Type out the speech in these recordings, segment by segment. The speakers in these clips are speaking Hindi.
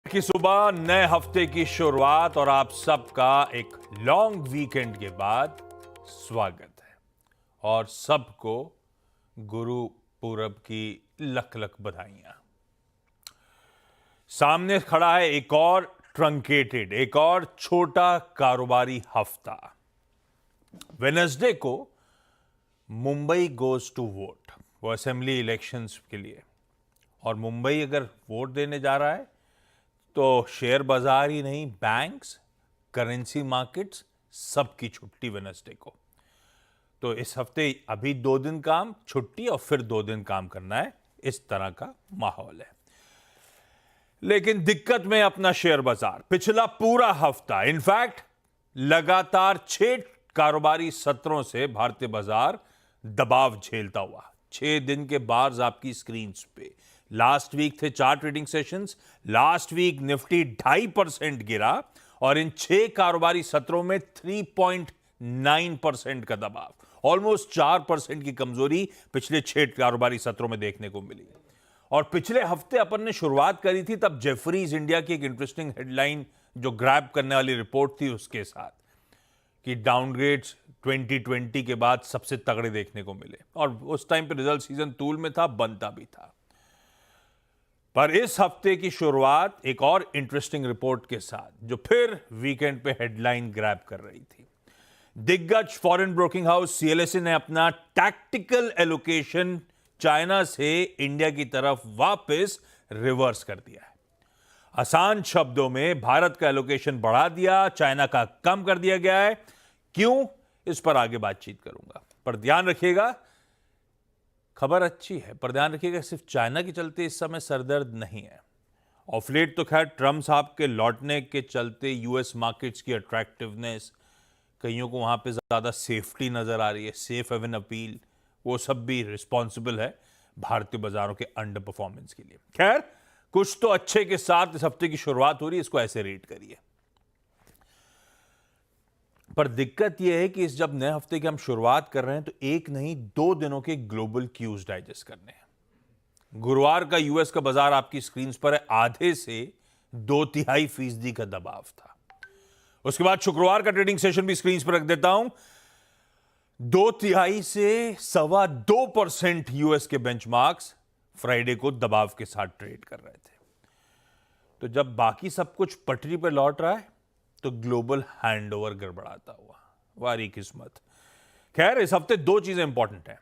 की सुबह नए हफ्ते की शुरुआत और आप सबका एक लॉन्ग वीकेंड के बाद स्वागत है और सबको गुरु पूरब की लख लख बधाइयां। सामने खड़ा है एक और ट्रंकेटेड, एक और छोटा कारोबारी हफ्ता। वेडनेसडे को मुंबई गोज टू वोट, वो असेंबली इलेक्शंस के लिए, और मुंबई अगर वोट देने जा रहा है तो शेयर बाजार ही नहीं, बैंक्स, करेंसी मार्केट्स, सबकी छुट्टी वेडनेसडे को। तो इस हफ्ते अभी 2 दिन काम, छुट्टी और फिर 2 दिन काम करना है, इस तरह का माहौल है। लेकिन दिक्कत में अपना शेयर बाजार पिछला पूरा हफ्ता, इनफैक्ट लगातार 6 कारोबारी सत्रों से भारतीय बाजार दबाव झेलता हुआ। 6 दिन के बार्स आपकी स्क्रीन पे। लास्ट वीक थे 4 trading sessions. Last week Nifty 2.5% गिरा और इन 6 कारोबारी सत्रों में 3.9% का दबाव, ऑलमोस्ट 4% की कमजोरी पिछले 6 कारोबारी सत्रों में देखने को मिली। और पिछले हफ्ते अपन ने शुरुआत करी थी तब जेफरीज इंडिया की एक इंटरेस्टिंग हेडलाइन जो ग्रैब करने वाली रिपोर्ट थी उसके साथ, कि डाउनग्रेड्स 2020 के बाद सबसे तगड़े देखने को मिले, और उस टाइम पे रिजल्ट सीजन तूल में था, बनता भी था। पर इस हफ्ते की शुरुआत एक और इंटरेस्टिंग रिपोर्ट के साथ जो फिर वीकेंड पे हेडलाइन ग्रैब कर रही थी। दिग्गज फॉरेन ब्रोकिंग हाउस सीएलएसए ने अपना टैक्टिकल एलोकेशन चाइना से इंडिया की तरफ वापस रिवर्स कर दिया है। आसान शब्दों में भारत का एलोकेशन बढ़ा दिया, चाइना का कम कर दिया गया है। क्यों, इस पर आगे बातचीत करूंगा। पर ध्यान रखिएगा, खबर अच्छी है, पर ध्यान रखिएगा सिर्फ चाइना के चलते इस समय सरदर्द नहीं है। ऑफ लेट तो खैर ट्रम्प साहब के लौटने के चलते यूएस मार्केट्स की अट्रैक्टिवनेस, कईयों को वहां पे ज्यादा सेफ्टी नजर आ रही है, सेफ हेवन अपील, वो सब भी रिस्पॉन्सिबल है भारतीय बाजारों के अंडर परफॉर्मेंस के लिए। खैर, कुछ तो अच्छे के साथ इस हफ्ते की शुरुआत हो रही है, इसको ऐसे रेट करिए। पर दिक्कत यह है कि इस जब नए हफ्ते की हम शुरुआत कर रहे हैं तो एक नहीं 2 दिनों के ग्लोबल क्यूज डाइजेस्ट करने हैं। गुरुवार का यूएस का बाजार आपकी स्क्रीन पर है, आधे से 2.5% का दबाव था। उसके बाद शुक्रवार का ट्रेडिंग सेशन भी स्क्रीन पर रख देता हूं। 2.5 से 2.25% यूएस के बेंचमार्क्स फ्राइडे को दबाव के साथ ट्रेड कर रहे थे। तो जब बाकी सब कुछ पटरी पर लौट रहा है तो ग्लोबल हैंडओवर गड़बड़ाता हुआ, वारी किस्मत। खैर, इस हफ्ते 2 चीजें इंपॉर्टेंट हैं,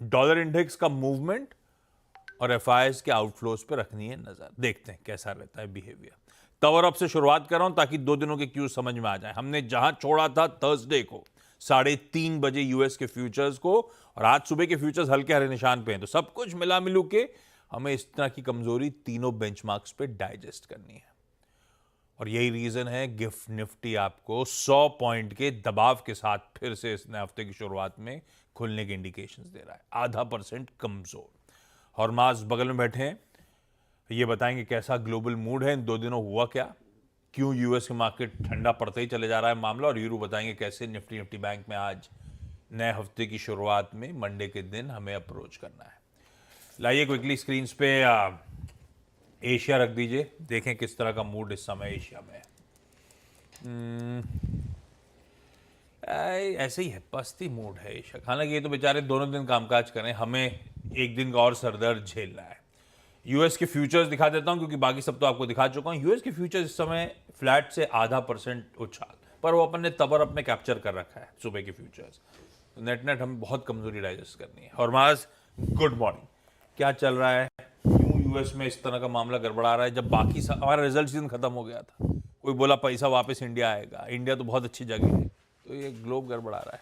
डॉलर इंडेक्स का मूवमेंट और एफआईआईज के आउटफ्लोज पे रखनी है नजर। देखते हैं कैसा रहता है बिहेवियर। तब अब से शुरुआत कर रहा हूं ताकि 2 दिनों के क्यूज समझ में आ जाए। हमने जहां छोड़ा था थर्सडे को 3:30 बजे यूएस के फ्यूचर्स को, और आज सुबह के फ्यूचर्स हल्के हरे निशान पे हैं, तो सब कुछ मिला मिलू के हमें इस तरह की कमजोरी तीनों बेंचमार्क्स पे डाइजेस्ट करनी है। और यही रीजन है गिफ्ट निफ्टी आपको 100 पॉइंट के दबाव के साथ फिर से इस नए हफ्ते की शुरुआत में खुलने के इंडिकेशंस दे रहा है, 0.5% कमजोर। हॉर्मास बगल में बैठे हैं, ये बताएंगे कैसा ग्लोबल मूड है, इन 2 दिनों हुआ क्या, क्यों यूएस के मार्केट ठंडा पड़ते ही चले जा रहा है मामला, और यूरो बताएंगे कैसे निफ्टी बैंक में आज नए हफ्ते की शुरुआत में मंडे के दिन हमें अप्रोच करना है। लाइए क्विकली स्क्रीन पे एशिया रख दीजिए, देखें किस तरह का मूड इस समय एशिया में है। ऐसे ही है, पस्ती मूड है एशिया। हालांकि ये तो बेचारे दोनों दिन कामकाज करें, हमें एक दिन का और सरदर्द झेलना है। यूएस के फ्यूचर्स दिखा देता हूं क्योंकि बाकी सब तो आपको दिखा चुका हूं। यूएस के फ्यूचर्स इस समय फ्लैट से 0.5% उछाल, पर वो अपन ने तबर अपने कैप्चर कर रखा है सुबह के फ्यूचर्स। नेट नेट हमें बहुत कमजोरी डाइजेस्ट करनी है। और माज, गुड मॉर्निंग, क्या चल रहा है, क्यों यूएस में इस तरह का मामला गड़बड़ा रहा है जब बाकी हमारा रिजल्ट सीजन खत्म हो गया था, कोई बोला पैसा वापस इंडिया आएगा, इंडिया तो बहुत अच्छी जगह है, तो ये ग्लोब गड़बड़ा रहा है।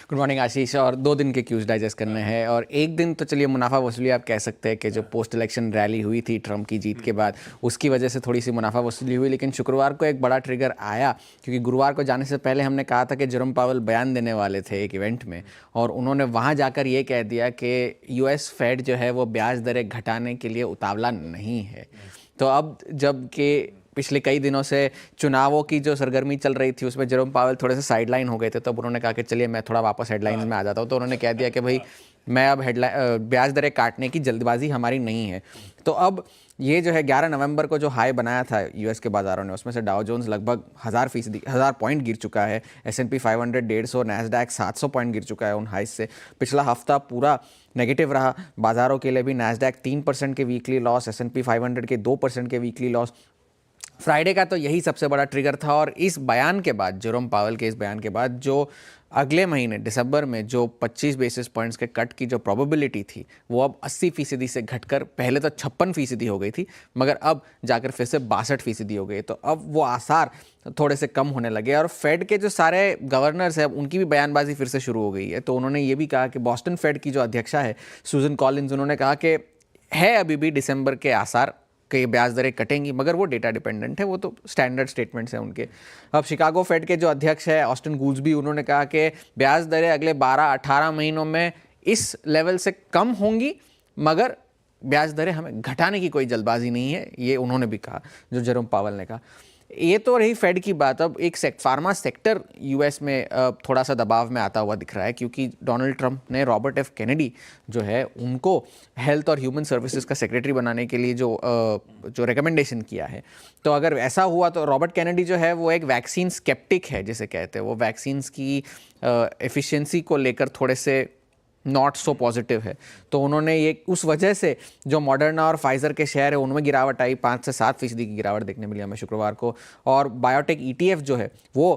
गुड मॉर्निंग आशीष। और 2 दिन के क्यूज डाइजेस्ट करने हैं, और एक दिन तो चलिए मुनाफा वसूली आप कह सकते हैं कि जो पोस्ट इलेक्शन रैली हुई थी ट्रम्प की जीत के बाद, उसकी वजह से थोड़ी सी मुनाफा वसूली हुई। लेकिन शुक्रवार को एक बड़ा ट्रिगर आया, क्योंकि गुरुवार को जाने से पहले हमने कहा था कि जेरोम पावेल बयान देने वाले थे एक इवेंट में, और उन्होंने वहाँ जाकर ये कह दिया कि यूएस फेड जो है वो ब्याज दरें घटाने के लिए उतावला नहीं है। तो अब जब कि पिछले कई दिनों से चुनावों की जो सरगर्मी चल रही थी उसमें जेरोम पावेल थोड़े से साइडलाइन हो गए थे, तब उन्होंने कहा कि चलिए मैं थोड़ा वापस हेडलाइंस में आ जाता हूँ। तो उन्होंने कह दिया कि भाई मैं अब ब्याज दरें काटने की जल्दबाजी हमारी नहीं है। तो अब ये जो है 11 नवंबर को जो हाई बनाया था यूएस के बाजारों ने, उसमें से डाउ जोन्स लगभग 1000 पॉइंट गिर चुका है, S&P 500 150, नैस्डैक 700 पॉइंट गिर चुका है उन हाई से। पिछला हफ्ता पूरा नेगेटिव रहा बाजारों के लिए भी, नैस्डैक 3% के वीकली लॉस, S&P 500 के 2% के वीकली लॉस। फ्राइडे का तो यही सबसे बड़ा ट्रिगर था। और इस बयान के बाद, जेरोम पावेल के इस बयान के बाद, जो अगले महीने दिसंबर में जो 25 बेसिस पॉइंट्स के कट की जो प्रोबेबिलिटी थी वो अब 80% से घटकर पहले तो 56% हो गई थी, मगर अब जाकर फिर से 62% हो गई। तो अब वो आसार थोड़े से कम होने लगे। और फेड के जो सारे गवर्नर्स हैं उनकी भी बयानबाजी फिर से शुरू हो गई है। तो उन्होंने ये भी कहा कि बॉस्टन फेड की जो अध्यक्षा है सुजन कॉलिंस, उन्होंने कहा कि है अभी भी दिसंबर के आसार कि ब्याज दरें कटेंगी, मगर वो डेटा डिपेंडेंट है, वो तो स्टैंडर्ड स्टेटमेंट्स हैं उनके। अब शिकागो फेड के जो अध्यक्ष है ऑस्टिन गूल्सबी, उन्होंने कहा कि ब्याज दरें अगले 12-18 महीनों में इस लेवल से कम होंगी, मगर ब्याज दरें हमें घटाने की कोई जल्दबाजी नहीं है, ये उन्होंने भी कहा, जो जेरोम पावेल ने कहा। ये तो रही फेड की बात। अब एक फार्मा सेक्टर यूएस में थोड़ा सा दबाव में आता हुआ दिख रहा है, क्योंकि डोनाल्ड ट्रंप ने रॉबर्ट एफ कैनेडी जो है उनको हेल्थ और ह्यूमन सर्विसेज का सेक्रेटरी बनाने के लिए जो रिकमेंडेशन किया है। तो अगर ऐसा हुआ तो रॉबर्ट कैनेडी जो है वो एक वैक्सीन स्केप्टिक है, जिसे कहते हैं। वो वैक्सीन्स की एफिशिएंसी को लेकर थोड़े से नॉट सो पॉजिटिव है। तो उन्होंने ये उस वजह से जो मॉडर्ना और फाइजर के शेयर है उनमें गिरावट आई, 5 से 7% की गिरावट देखने मिली हमें शुक्रवार को। और बायोटेक ETF जो है वो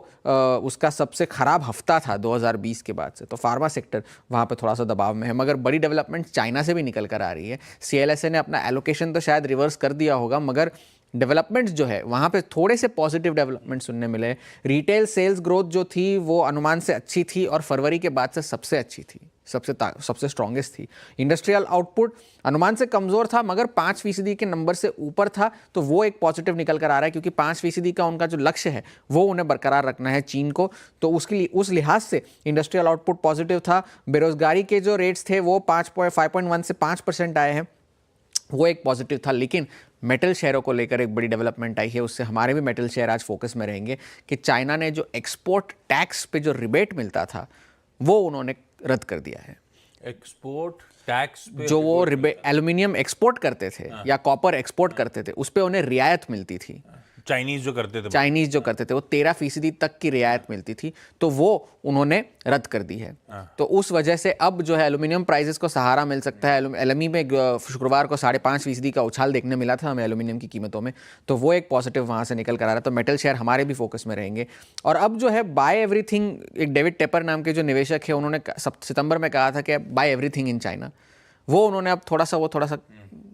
उसका सबसे खराब हफ्ता था 2020 के बाद से। तो फार्मा सेक्टर वहाँ पे थोड़ा सा दबाव में है। मगर बड़ी डेवलपमेंट चाइना से भी निकल कर आ रही है। CLSA ने अपना एलोकेशन तो शायद रिवर्स कर दिया होगा, मगर डेवलपमेंट्स जो है वहाँ पे थोड़े से पॉजिटिव डेवलपमेंट सुनने मिले। रिटेल सेल्स ग्रोथ जो थी वो अनुमान से अच्छी थी और फरवरी के बाद से सबसे अच्छी थी, सबसे स्ट्रॉन्गेस्ट थी। इंडस्ट्रियल आउटपुट अनुमान से कमज़ोर था, मगर 5% के नंबर से ऊपर था। तो वो एक पॉजिटिव निकल कर आ रहा है, क्योंकि 5% का उनका जो लक्ष्य है वो उन्हें बरकरार रखना है चीन को। तो उसके लिए उस लिहाज से इंडस्ट्रियल आउटपुट पॉजिटिव था। बेरोजगारी के जो रेट्स थे वो 5.1 से 5% आए हैं, वो एक पॉजिटिव था। लेकिन मेटल शेयरों को लेकर एक बड़ी डेवलपमेंट आई है, उससे हमारे भी मेटल शेयर आज फोकस में रहेंगे कि चाइना ने जो एक्सपोर्ट टैक्स पे जो रिबेट मिलता था वो उन्होंने रद्द कर दिया है। एक्सपोर्ट टैक्स पे जो वो एल्यूमिनियम एक्सपोर्ट करते थे या कॉपर एक्सपोर्ट करते थे उस पे उन्हें रियायत मिलती थी। चाइनीज जो करते थे वो 13% तक की रियायत मिलती थी, तो वो उन्होंने रद्द कर दी है। तो उस वजह से अब जो है एल्यूमिनियम प्राइसेस को सहारा मिल सकता है। एलएमई में शुक्रवार को 5.5% का उछाल देखने मिला था हमें एल्यूमिनियम की कीमतों में, तो वो एक पॉजिटिव वहाँ से निकल कर आ रहा है। तो मेटल शेयर हमारे भी फोकस में रहेंगे। और अब जो है बाय एवरीथिंग, एक डेविड टेपर नाम के जो निवेशक है उन्होंने सितंबर में कहा था कि बाय एवरीथिंग इन चाइना, वो उन्होंने अब थोड़ा सा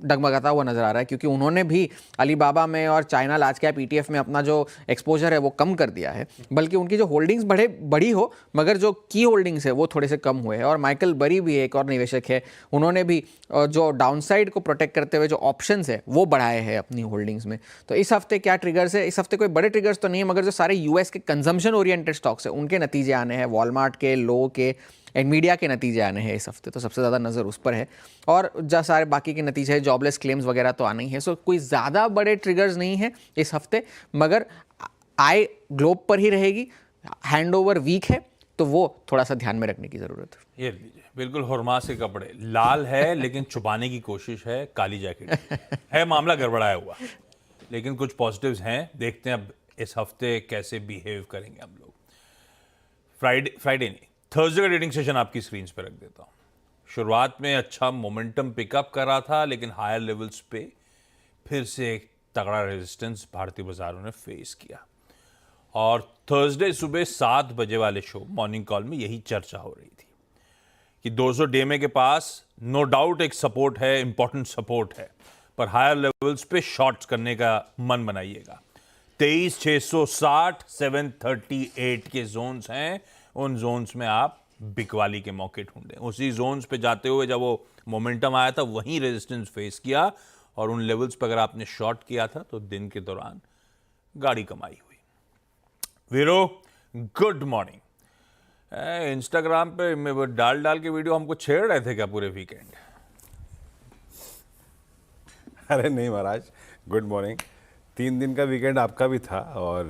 डगमगाता हुआ नजर आ रहा है, क्योंकि उन्होंने भी अलीबाबा में और चाइना लार्ज कैप ETF में अपना जो एक्सपोजर है वो कम कर दिया है। बल्कि उनकी जो होल्डिंग्स बड़ी हो, मगर जो की होल्डिंग्स है वो थोड़े से कम हुए हैं। और माइकल बरी भी एक और निवेशक है, उन्होंने भी जो डाउनसाइड को प्रोटेक्ट करते हुए जो ऑप्शंस है वो बढ़ाए हैं अपनी होल्डिंग्स में। तो इस हफ्ते क्या ट्रिगर्स है? इस हफ्ते कोई बड़े ट्रिगर्स तो नहीं है, मगर जो सारे US के कंजम्पशन ओरिएंटेड स्टॉक्स है उनके नतीजे आने हैं। वॉलमार्ट के, लो के, एनमीडिया के नतीजे आने हैं इस हफ्ते, तो सबसे ज़्यादा नज़र उस पर है। और जो सारे बाकी के नतीजे हैं, जॉबलेस क्लेम्स वगैरह तो आने ही है। सो कोई ज़्यादा बड़े ट्रिगर्स नहीं है इस हफ्ते, मगर आई ग्लोब पर ही रहेगी। हैंडओवर वीक है, तो वो थोड़ा सा ध्यान में रखने की ज़रूरत है। ये लीजिए, बिल्कुल हुरमास के कपड़े, लाल है लेकिन छुपाने की कोशिश है, काली जैकेट है, मामला गड़बड़ाया हुआ, लेकिन कुछ पॉजिटिव्स हैं। देखते हैं अब इस हफ्ते कैसे बिहेव करेंगे हम लोग। फ्राइडे नहीं, थर्सडे का ट्रेडिंग सेशन आपकी स्क्रीन पे रख देता हूँ। शुरुआत में अच्छा मोमेंटम पिकअप कर रहा था, लेकिन हायर लेवल्स पे फिर से एक तगड़ा रेजिस्टेंस भारतीय बाजारों ने फेस किया। और थर्सडे सुबह 7 बजे वाले शो मॉर्निंग कॉल में यही चर्चा हो रही थी कि 200 DMA के पास नो डाउट एक सपोर्ट है, इंपॉर्टेंट सपोर्ट है, पर हायर लेवल्स पे शॉर्ट्स करने का मन बनाइएगा। 23,660, 738 के जोन्स हैं, उन जोन्स में आप बिकवाली के मौके ढूंढें। उसी जोन्स पे जाते हुए जब वो मोमेंटम आया था वहीं रेजिस्टेंस फेस किया, और उन लेवल्स पे अगर आपने शॉर्ट किया था तो दिन के दौरान गाड़ी कमाई हुई। वीरो, गुड मॉर्निंग। इंस्टाग्राम पे डाल के वीडियो हमको छेड़ रहे थे क्या पूरे वीकेंड? अरे नहीं महाराज, गुड मॉर्निंग। 3 दिन का वीकेंड आपका भी था और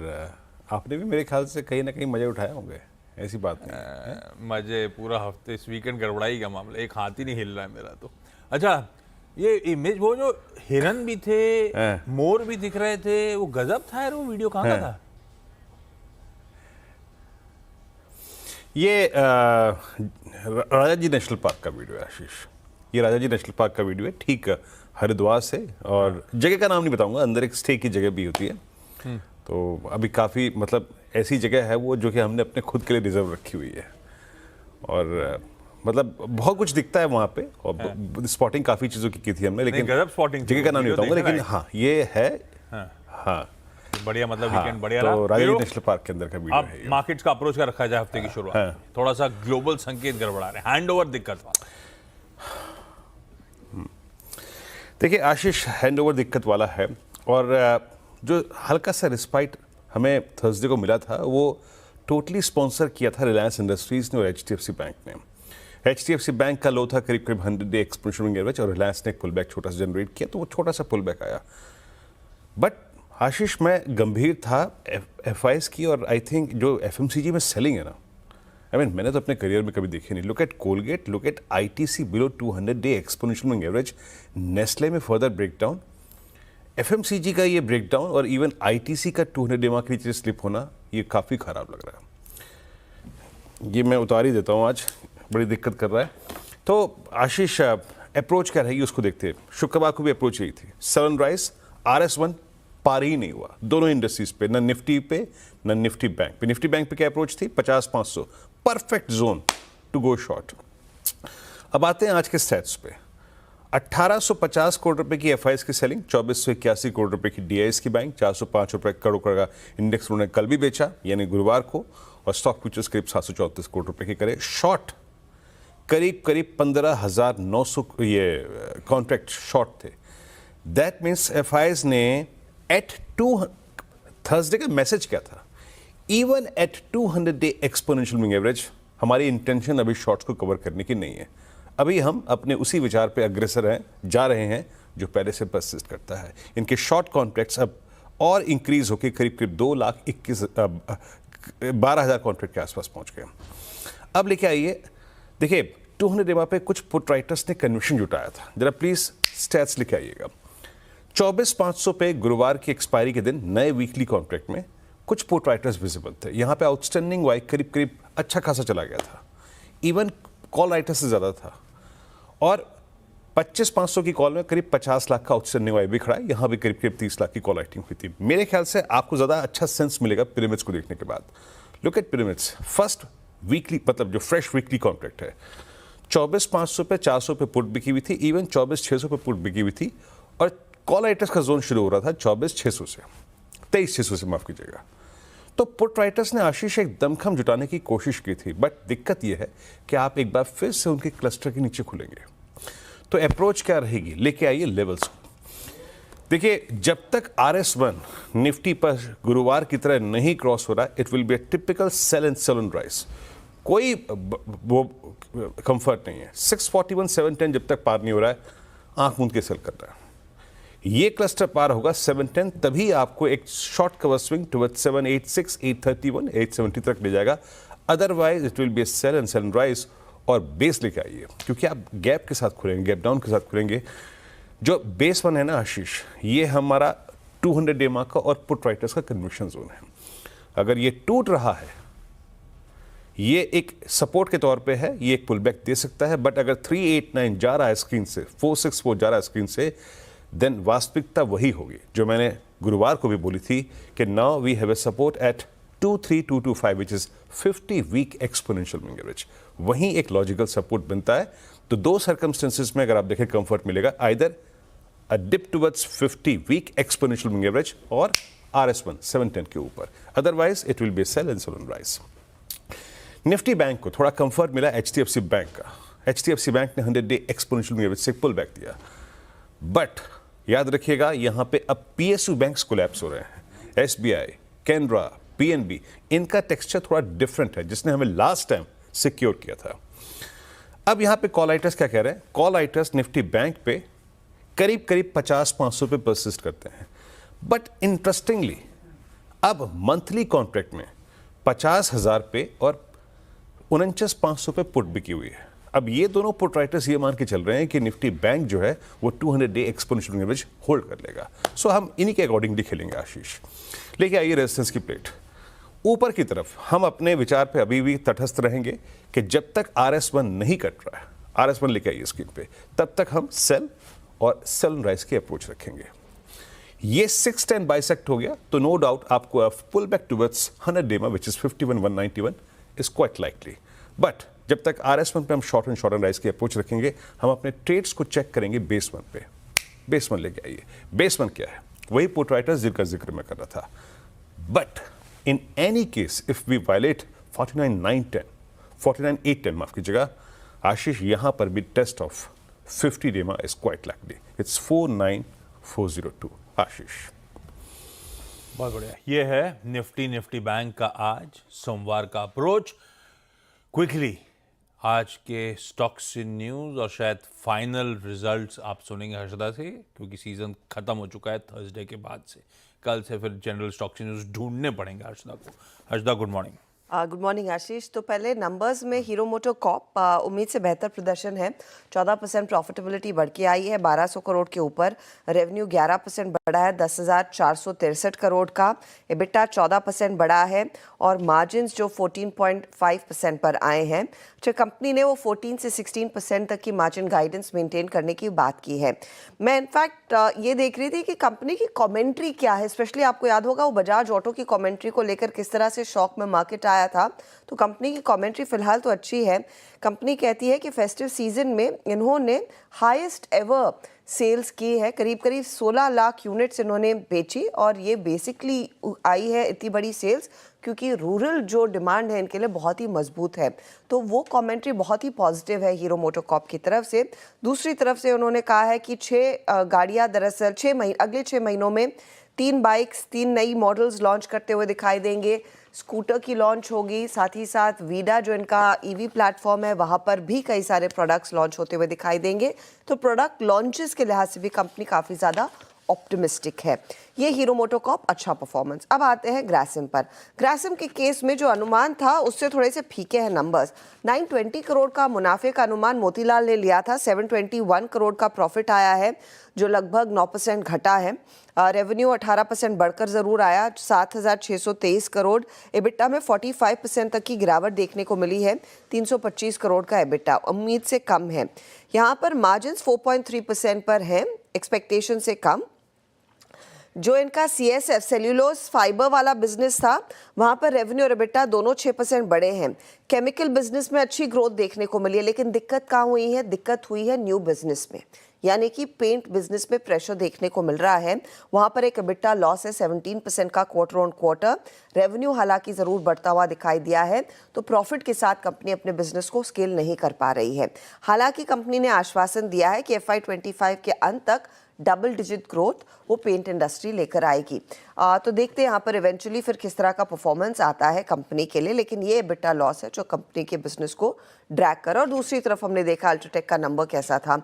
आपने भी मेरे ख्याल से कहीं ना कहीं मजे उठाए होंगे, ऐसी बात नहीं है। मजे पूरा हफ्ते, इस वीकेंड गड़बड़ाई का मामला, एक हाथ ही नहीं हिल रहा है मेरा तो। अच्छा, ये इमेज, वो जो हिरन भी थे, मोर भी दिख रहे थे, वो गजब था यार। वो वीडियो कहाँ का था? ये राजा जी नेशनल पार्क का वीडियो है आशीष। ये राजा जी नेशनल पार्क का वीडियो है, ठीक हरिद्वार से, और जगह का नाम नहीं बताऊंगा, अंदर एक स्टे की जगह भी होती है। तो अभी काफ़ी मतलब ऐसी जगह है वो जो कि हमने अपने खुद के लिए रिजर्व रखी हुई है, और मतलब बहुत कुछ दिखता है वहाँ पे, और स्पॉटिंग काफ़ी चीज़ों की थी हमने, लेकिन गजब स्पॉटिंग, जगह का नाम नहीं बताऊंगा, लेकिन हाँ ये है। हाँ बढ़िया, मतलब हाँ, वीकेंड बढ़िया तो रहा। राजा जी नेशनल पार्क के अंदर का वीडियो अब है ये। मार्केट्स का अप्रोच का रखा जाए हफ्ते की शुरुआत में। थोड़ा सा ग्लोबल संकेत गड़बड़ा रहे, हैंड ओवर दिक्कत वाला। देखिए आशीष, हैंड ओवर दिक्कत वाला है, और जो हल्का सा रिस्पाइट हमें थर्सडे को मिला था वो टोटली स्पॉन्सर किया था रिलायंस इंडस्ट्रीज ने और HDFC बैंक ने। HDFC बैंक का लो था करीब 100 डे एक्सपोनेंशियल एवरेज, और रिलायंस ने पुल बैक छोटा सा जनरेट किया, तो वो छोटा सा पुल बैक आया। बट आशीष, मैं गंभीर था FIs की, और आई थिंक जो FMCG में सेलिंग है ना, मैंने तो अपने करियर में कभी देखी नहीं। Look at Colgate, look at ITC below 200 day exponential average, Nestle में फर्दर ब्रेकडाउन, FMCG का ये ब्रेकडाउन, और इवन ITC का 200 डे मार्क के नीचे स्लिप होना, ये काफ़ी ख़राब लग रहा है। ये मैं उतार ही देता हूँ, आज बड़ी दिक्कत कर रहा है। तो आशीष, अप्रोच क्या रहेगी उसको देखते हैं। शुक्रवार को भी अप्रोच यही थी, सनराइज RS1 पार ही नहीं हुआ दोनों इंडस्ट्रीज पे, ना निफ्टी पे ना निफ्टी बैंक पे। निफ्टी बैंक पे क्या अप्रोच थी? 50-500, perfect zone to go short. अब आते हैं आज के स्टैट्स पे। 1850 करोड़ रुपए की FIs की सेलिंग, 2481 करोड़ रुपए की DIs की बाइंग, 405 रुपए करोड़ का इंडेक्स उन्होंने कल भी बेचा यानी गुरुवार को, और स्टॉक फ्यूचर्स करीब 734 करोड़ रुपए के करे। शॉर्ट करीब 15,900 ये कॉन्ट्रैक्ट शॉर्ट थे। दैट मीन्स FIs ने एट 2, थर्सडे का मैसेज क्या था? Even at 200 day exponential moving average हमारी इंटेंशन अभी शॉर्ट्स को कवर करने की नहीं है। अभी हम अपने उसी विचार पे अग्रसर हैं, जा रहे हैं, जो पहले से परसिस्ट करता है। इनके शॉर्ट कॉन्ट्रैक्ट्स अब और इंक्रीज होकर करीब 12,000 कॉन्ट्रैक्ट के आसपास पहुंच गए। अब लेके आइए, देखिए 200 डे पे कुछ पुट राइटर्स ने कन्विक्शन जुटाया था, जरा प्लीज स्टैट्स लेके आइएगा। 24,500 पे गुरुवार की एक्सपायरी के दिन नए वीकली कॉन्ट्रैक्ट में कुछ पुट राइटर्स विजिबल थे। यहाँ पे आउटस्टैंडिंग वाई करीब अच्छा खासा चला गया था, इवन कॉल राइटर से ज़्यादा था, और 25,500 की कॉल में करीब 50 लाख का आउटस्टैंडिंग वाई भी खड़ा है। यहाँ भी करीब 30 लाख की कॉल राइटिंग हुई थी। मेरे ख्याल से आपको ज़्यादा अच्छा सेंस मिलेगा पिरामिड्स को देखने के बाद। Look at pyramids, first weekly मतलब जो फ्रेश वीकली कॉन्ट्रैक्ट है, 24,500 पे 400 पे पुट बिकी हुई थी, इवन 24,600 पे पुट बिकी हुई थी, और कॉल राइटर्स का जोन शुरू हो रहा था 24,600 से, 23,600 से, माफ कीजिएगा। तो पुट राइटर्स ने आशीष एक दमखम जुटाने की कोशिश की थी, बट दिक्कत यह है कि आप एक बार फिर से उनके क्लस्टर के नीचे खुलेंगे। तो अप्रोच क्या रहेगी? लेके आइए लेवल्स को। देखिए, जब तक RS1 निफ्टी पर गुरुवार की तरह नहीं क्रॉस हो रहा, it will be a typical sell and sell on rise. कोई वो कंफर्ट नहीं है। 641 710 जब तक पार नहीं हो रहा है, आंख मूंद के सेल कर रहा है। ये क्लस्टर पार होगा 710, तभी आपको एक शॉर्ट कवर स्विंग टुवर्ड्स 786, 831, 870 तक ले जाएगा। Otherwise it will be sell and sell rise, और बेस लेके आइए, क्योंकि आप गैप के साथ खुलेंगे, गैप डाउन के साथ खुलेंगे। जो बेस वन है ना आशीष, ये हमारा 200 डे मार्क का और पुट राइटर्स का कन्विक्शन जोन है। अगर ये टूट रहा है, ये एक सपोर्ट के तौर पे है, ये एक पुल बैक दे सकता है, बट अगर 389 जा रहा है स्क्रीन से, 464 जा रहा है स्क्रीन से, देन वास्तविकता वही होगी जो मैंने गुरुवार को भी बोली थी कि now we have a support at 23225 which is 50 week exponential moving average. वहीं एक लॉजिकल सपोर्ट बनता है। तो दो सर्कमस्टेंसेस में अगर आप देखें कंफर्ट मिलेगा, either a dip towards 50 week exponential moving average और RS1 710 के ऊपर, otherwise it will be sell and sell on rise. Nifty bank को थोड़ा कंफर्ट मिला HDFC बैंक का। HDFC बैंक ने 100 डे एक्सपोनेंशियल मूविंग एवरेज से पुल बैक दिया, बट याद रखिएगा यहां पे अब PSU बैंक्स कोलैप्स हो रहे हैं। SBI, कैनरा, PNB, इनका टेक्सचर थोड़ा डिफरेंट है, जिसने हमें लास्ट टाइम सिक्योर किया था। अब यहां पे कॉल राइटर्स क्या कह रहे हैं? कॉल राइटर्स निफ्टी बैंक पे करीब 50-500 पे परसिस्ट करते हैं। बट इंटरेस्टिंगली अब मंथली कॉन्ट्रैक्ट में 50,000 पे और 49,500 पे पुट बिकी हुई है। अब ये दोनों पुट राइटर्स ये मान के चल रहे हैं कि निफ्टी बैंक जो है वो 200 डे एक्सपोनेंशियल एवरेज होल्ड कर लेगा। सो हम इन्हीं के अकॉर्डिंगली खेलेंगे। आशीष लेके आइए रेजिस्टेंस की प्लेट ऊपर की तरफ। हम अपने विचार पे अभी भी तटस्थ रहेंगे कि जब तक RS1 नहीं कट रहा है, RS1 लेके आइए स्क्रीन पे, तब तक हम सेल और सेल राइज की अप्रोच रखेंगे। ये 610 बाइसेक्ट हो गया तो नो डाउट आपको pull back towards 100 day which is 51,191 is quite likely. But जब तक RS1 पे हम शॉर्ट एंड राइज की अप्रोच रखेंगे, हम अपने ट्रेड्स को चेक करेंगे बेस 1 पे। बेस 1 लेके आइए। बेस 1 क्या है? वही पुट राइटर्स जिनका जिक्र मैं कर रहा था। But in any case if we violate 49,910, 49,810 माफ कीजिएगा आशीष, यहां पर भी टेस्ट ऑफ 50 डेमा इज क्वाइट लाइकली। इट्स 49,402। आशीष बहुत बढ़िया। ये है निफ्टी बैंक का आज सोमवार का अप्रोच। क्विकली आज के स्टॉक्स इन न्यूज और शायद फाइनल रिजल्ट्स आप सुनेंगे हर्षदा से, क्योंकि सीजन खत्म हो चुका है थर्सडे के बाद से। कल से फिर जनरल स्टॉक्स इन न्यूज ढूंढने पड़ेंगे हर्षदा को। Harshada good morning. Good morning Ashish. तो पहले नंबर्स में हीरो मोटो कॉर्प उम्मीद से बेहतर प्रदर्शन है। 14% प्रॉफिटेबिलिटी बढ़ के आई है 1200 करोड़ के ऊपर। रेवेन्यू 11% बढ़ा है 10,463 करोड़ का। एबिटा 14% बढ़ा है और मार्जिन्स जो 14.5% पर आए हैं। जो कंपनी ने वो 14 से 16% तक की मार्जिन गाइडेंस मेंटेन करने की बात की है। मैं इनफैक्ट ये देख रही थी कि कंपनी की कमेंट्री क्या है। स्पेशली आपको याद होगा वो बजाज ऑटो की कमेंट्री को लेकर किस तरह से शॉक में मार्केट आया था। तो कंपनी की कमेंट्री फिलहाल तो अच्छी है। कंपनी कहती है कि फेस्टिव सीजन में इन्होंने हाईएस्ट एवर सेल्स की है। करीब 16 लाख यूनिट्स इन्होंने बेची और ये बेसिकली आई है इतनी बड़ी सेल्स क्योंकि रूरल जो डिमांड है इनके लिए बहुत ही मजबूत है। तो वो कमेंट्री बहुत ही पॉजिटिव है हीरो मोटोकॉर्प की तरफ से। दूसरी तरफ से उन्होंने कहा है कि 6 गाड़ियां दरअसल अगले 6 महीनों में 3 बाइक्स 3 नई मॉडल्स लॉन्च करते हुए दिखाई देंगे। स्कूटर की लॉन्च होगी, साथ ही साथ वीडा जो इनका ईवी प्लेटफॉर्म है वहाँ पर भी कई सारे प्रोडक्ट्स लॉन्च होते हुए दिखाई देंगे। तो प्रोडक्ट लॉन्चेस के लिहाज से भी कंपनी काफ़ी ज़्यादा ऑप्टिमिस्टिक है। ये हीरो मोटोकॉर्प अच्छा परफॉर्मेंस। अब आते हैं ग्रासिम पर। ग्रासिम के केस में जो अनुमान था उससे थोड़े से फीके हैं नंबर्स। 920 करोड़ का मुनाफे का अनुमान मोतीलाल ने लिया था। 721 करोड़ का प्रॉफिट आया है जो लगभग 9% घटा है। रेवेन्यू 18% बढ़कर ज़रूर आया 7,623 करोड़। एबिटा में 45% तक की गिरावट देखने को मिली है। 325 करोड़ का एबिटा उम्मीद से कम है। यहाँ पर मार्जिन्स 4.3% पर हैं, एक्सपेक्टेशन से कम। जो इनका CSF सेल्यूलोज फाइबर वाला बिजनेस था वहाँ पर रेवेन्यू और एबिटा दोनों 6% बढ़े हैं। केमिकल बिजनेस में अच्छी ग्रोथ देखने को मिली है, लेकिन दिक्कत कहाँ हुई है? दिक्कत हुई है न्यू बिजनेस में, यानी कि पेंट बिजनेस में प्रेशर देखने को मिल रहा है। वहाँ पर एक एबिटा लॉस है 17% का क्वार्टर ऑन क्वार्टर। रेवेन्यू हालांकि ज़रूर बढ़ता हुआ दिखाई दिया है, तो प्रॉफिट के साथ कंपनी अपने बिजनेस को स्केल नहीं कर पा रही है। हालांकि कंपनी ने आश्वासन दिया है कि FY25 के अंत तक डबल डिजिट ग्रोथ वो पेंट इंडस्ट्री लेकर आएगी। तो देखते हैं यहाँ पर इवेंचुअली फिर किस तरह का परफॉर्मेंस आता है कंपनी के लिए, लेकिन ये एबिटा लॉस है जो कंपनी के बिजनेस को ड्रैग कर। और दूसरी तरफ हमने देखा अल्ट्राटेक का नंबर कैसा था,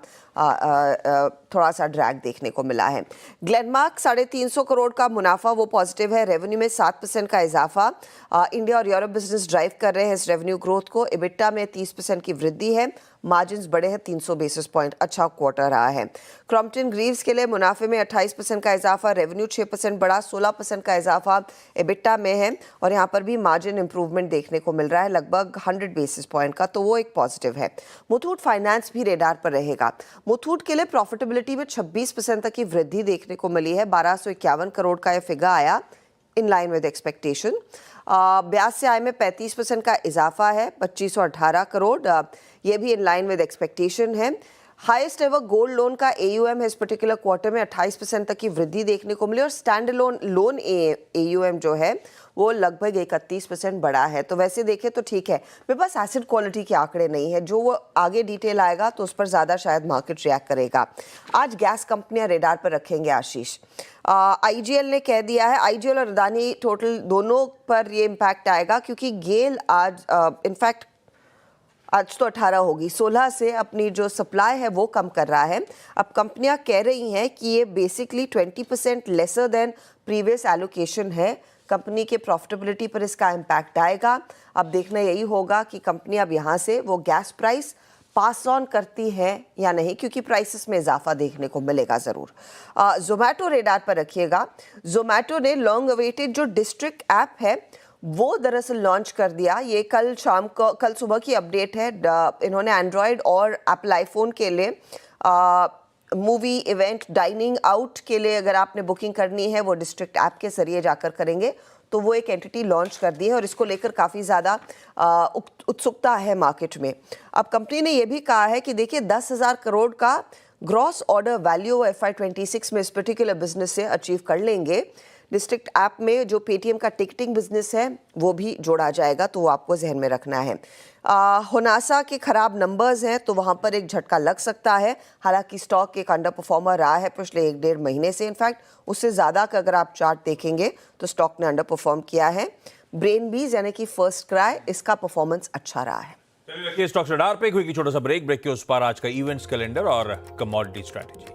थोड़ा सा ड्रैग देखने को मिला है। ग्लेनमार्क 350 करोड़ का मुनाफा वो पॉजिटिव है। रेवेन्यू में 7% का इजाफा। इंडिया और यूरोप बिजनेस ड्राइव कर रहे हैं इस रेवेन्यू ग्रोथ को। एबिटा में 30% की वृद्धि है। मार्जिन्स बढ़े हैं 300 बेसिस पॉइंट, अच्छा क्वार्टर रहा है। क्रॉम्पटन ग्रीव्स के लिए मुनाफे में 28% का इजाफा। रेवेन्यू 6% बढ़ा, 16% का इजाफा एबिटा में है और यहाँ पर भी मार्जिन इंप्रूवमेंट देखने को मिल रहा है लगभग 100 बेसिस पॉइंट का, तो वो एक पॉजिटिव है। मुथूट फाइनेंस भी रेडार पर रहेगा। मुथूट के लिए प्रॉफिटेबिलिटी में 26% तक की वृद्धि देखने को मिली है। 1251 करोड़ का यह फिगर आया, इन लाइन विद एक्सपेक्टेशन। ब्याज से आय में 35% का इजाफा है, 2518 करोड़, ये भी इन लाइन विद एक्सपेक्टेशन है। हाईएस्ट एवर गोल्ड लोन का AUM है इस पर्टिकुलर क्वार्टर में 28% तक की वृद्धि देखने को मिली और स्टैंड लोन AUM जो है वो लगभग 31% बढ़ा है। तो वैसे देखें तो ठीक है। मेरे पास एसेट क्वालिटी के आंकड़े नहीं है, जो वो आगे डिटेल आएगा तो उस पर ज़्यादा शायद मार्केट रिएक्ट करेगा। आज गैस कंपनियां रेडार पर रखेंगे आशीष। IGL ने कह दिया है, IGL और अदानी टोटल दोनों पर ये इम्पैक्ट आएगा क्योंकि गेल आज इनफैक्ट आज तो 18 होगी, 16 से अपनी जो सप्लाई है वो कम कर रहा है। अब कंपनियां कह रही हैं कि ये basically 20% lesser than previous allocation है। कंपनी के प्रॉफिटेबिलिटी पर इसका इम्पैक्ट आएगा। अब देखना यही होगा कि कंपनी अब यहाँ से वो गैस प्राइस पास ऑन करती है या नहीं, क्योंकि प्राइसेस में इजाफा देखने को मिलेगा ज़रूर। जोमेटो रेडार पर रखिएगा। जोमेटो ने लॉन्ग अवेटेड जो डिस्ट्रिक्ट ऐप है वो दरअसल लॉन्च कर दिया। ये कल सुबह की अपडेट है। इन्होंने एंड्रॉयड और एप्पल आईफोन के लिए मूवी, इवेंट, डाइनिंग आउट के लिए अगर आपने बुकिंग करनी है वो डिस्ट्रिक्ट ऐप के जरिए जाकर करेंगे। तो वो एक एंटिटी लॉन्च कर दी है और इसको लेकर काफ़ी ज़्यादा उत्सुकता है मार्केट में। अब कंपनी ने ये भी कहा है कि देखिए 10,000 करोड़ का ग्रॉस ऑर्डर वैल्यू FY26 में इस पर्टिकुलर बिजनेस से अचीव कर लेंगे। डिस्ट्रिक्ट ऐप में जो पेटीएम का टिकटिंग बिजनेस है वो भी जोड़ा जाएगा, तो वो आपको जहन में रखना है। होनासा के खराब नंबर्स हैं तो वहाँ पर एक झटका लग सकता है। हालांकि स्टॉक एक अंडर परफॉर्मर रहा है पिछले 1-1.5 महीने से। इनफैक्ट उससे ज़्यादा का अगर आप चार्ट देखेंगे तो स्टॉक ने अंडर परफॉर्म किया है। ब्रेन बीज यानी कि फर्स्ट क्राई, इसका परफॉर्मेंस अच्छा रहा है। चलिए स्टॉक रडार पे कोई छोटा सा ब्रेक के उस पार आज का इवेंट्स कैलेंडर और कमोडिटी स्ट्रैटेजी।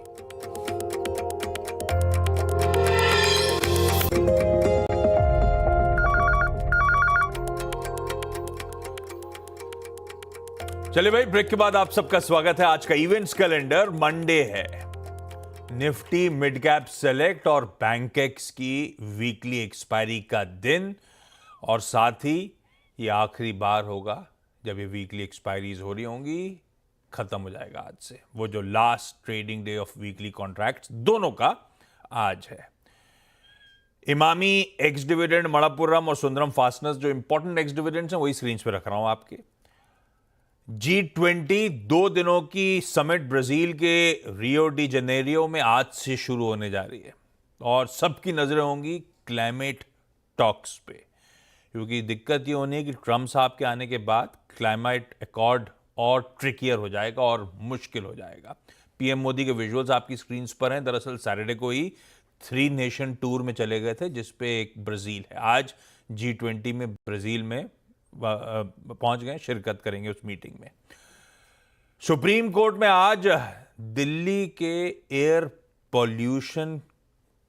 चलिए भाई, ब्रेक के बाद आप सबका स्वागत है। आज का इवेंट्स कैलेंडर मंडे है। निफ्टी मिड कैप सेलेक्ट और बैंकेक्स की वीकली एक्सपायरी का दिन, और साथ ही ये आखिरी बार होगा जब ये वीकली एक्सपायरीज हो रही होंगी। खत्म हो जाएगा आज से वो जो last trading day of weekly contracts, दोनों का आज है। इमामी, एक्स डिविडेंड, मणप्पुरम और सुंदरम फास्टनर्स, जो इंपॉर्टेंट एक्स डिविडेंड्स हैं वही स्क्रीन पे रख रहा हूं आपके। G20 2 दिनों की समिट ब्राजील के रियो डी जेनेरियो में आज से शुरू होने जा रही है और सबकी नजरें होंगी क्लाइमेट टॉक्स पे, क्योंकि दिक्कत ये होनी है कि ट्रम्प साहब के आने के बाद क्लाइमेट अकॉर्ड और ट्रिकियर हो जाएगा और मुश्किल हो जाएगा। पीएम मोदी के विजुअल्स आपकी स्क्रीन पर हैं। दरअसल सैटरडे को ही 3 नेशन टूर में चले गए थे, जिसपे एक ब्राजील है। आज G20 में ब्राजील में पहुंच गए, शिरकत करेंगे उस मीटिंग में। सुप्रीम कोर्ट में आज दिल्ली के एयर पॉल्यूशन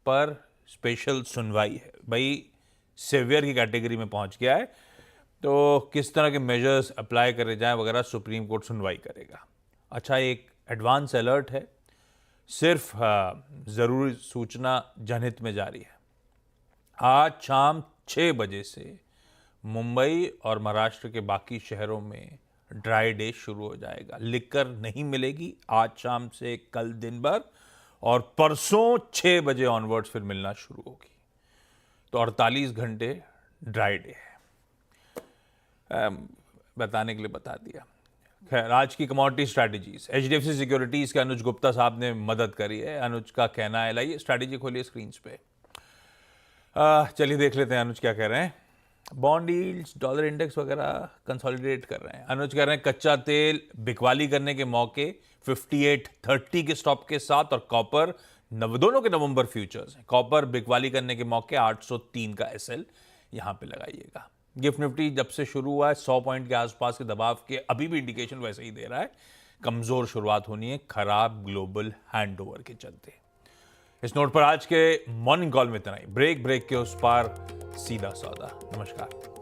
पर स्पेशल सुनवाई है। भाई सेवियर की कैटेगरी में पहुंच गया है, तो किस तरह के मेजर्स अप्लाई करे जाएं वगैरह सुप्रीम कोर्ट सुनवाई करेगा। अच्छा, एक एडवांस अलर्ट है, सिर्फ ज़रूरी सूचना जनहित में जारी है। आज शाम 6 बजे से मुंबई और महाराष्ट्र के बाकी शहरों में ड्राई डे शुरू हो जाएगा। लिकर नहीं मिलेगी आज शाम से कल दिन भर, और परसों 6 बजे ऑनवर्ड्स फिर मिलना शुरू होगी। तो 48 घंटे ड्राई डे है। बताने के लिए बता दिया। खैर, आज की कमोडिटी स्ट्रैटेजीज, HDFC सिक्योरिटीज के अनुज गुप्ता साहब ने मदद करी है। अनुज का कहना है, लाइए स्ट्रैटेजी खोलिए स्क्रीन पे। चलिए देख लेते हैं अनुज क्या कह रहे हैं। बॉन्ड यील्ड्स, डॉलर इंडेक्स वगैरह कंसोलिडेट कर रहे हैं। अनुज कह रहे हैं कच्चा तेल बिकवाली करने के मौके 58.30 के स्टॉप के साथ, और कॉपर दोनों के नवंबर फ्यूचर्स हैं। कॉपर बिकवाली करने के मौके 803 का SL यहां पे लगाइएगा। गिफ्ट निफ्टी जब से शुरू हुआ है 100 पॉइंट के आसपास के दबाव के अभी भी इंडिकेशन वैसे ही दे रहा है। कमजोर शुरुआत होनी है खराब ग्लोबल हैंडओवर के चलते। इस नोट पर आज के मॉर्निंग कॉल में इतना ही। ब्रेक के उस पार सीधा सौदा। नमस्कार।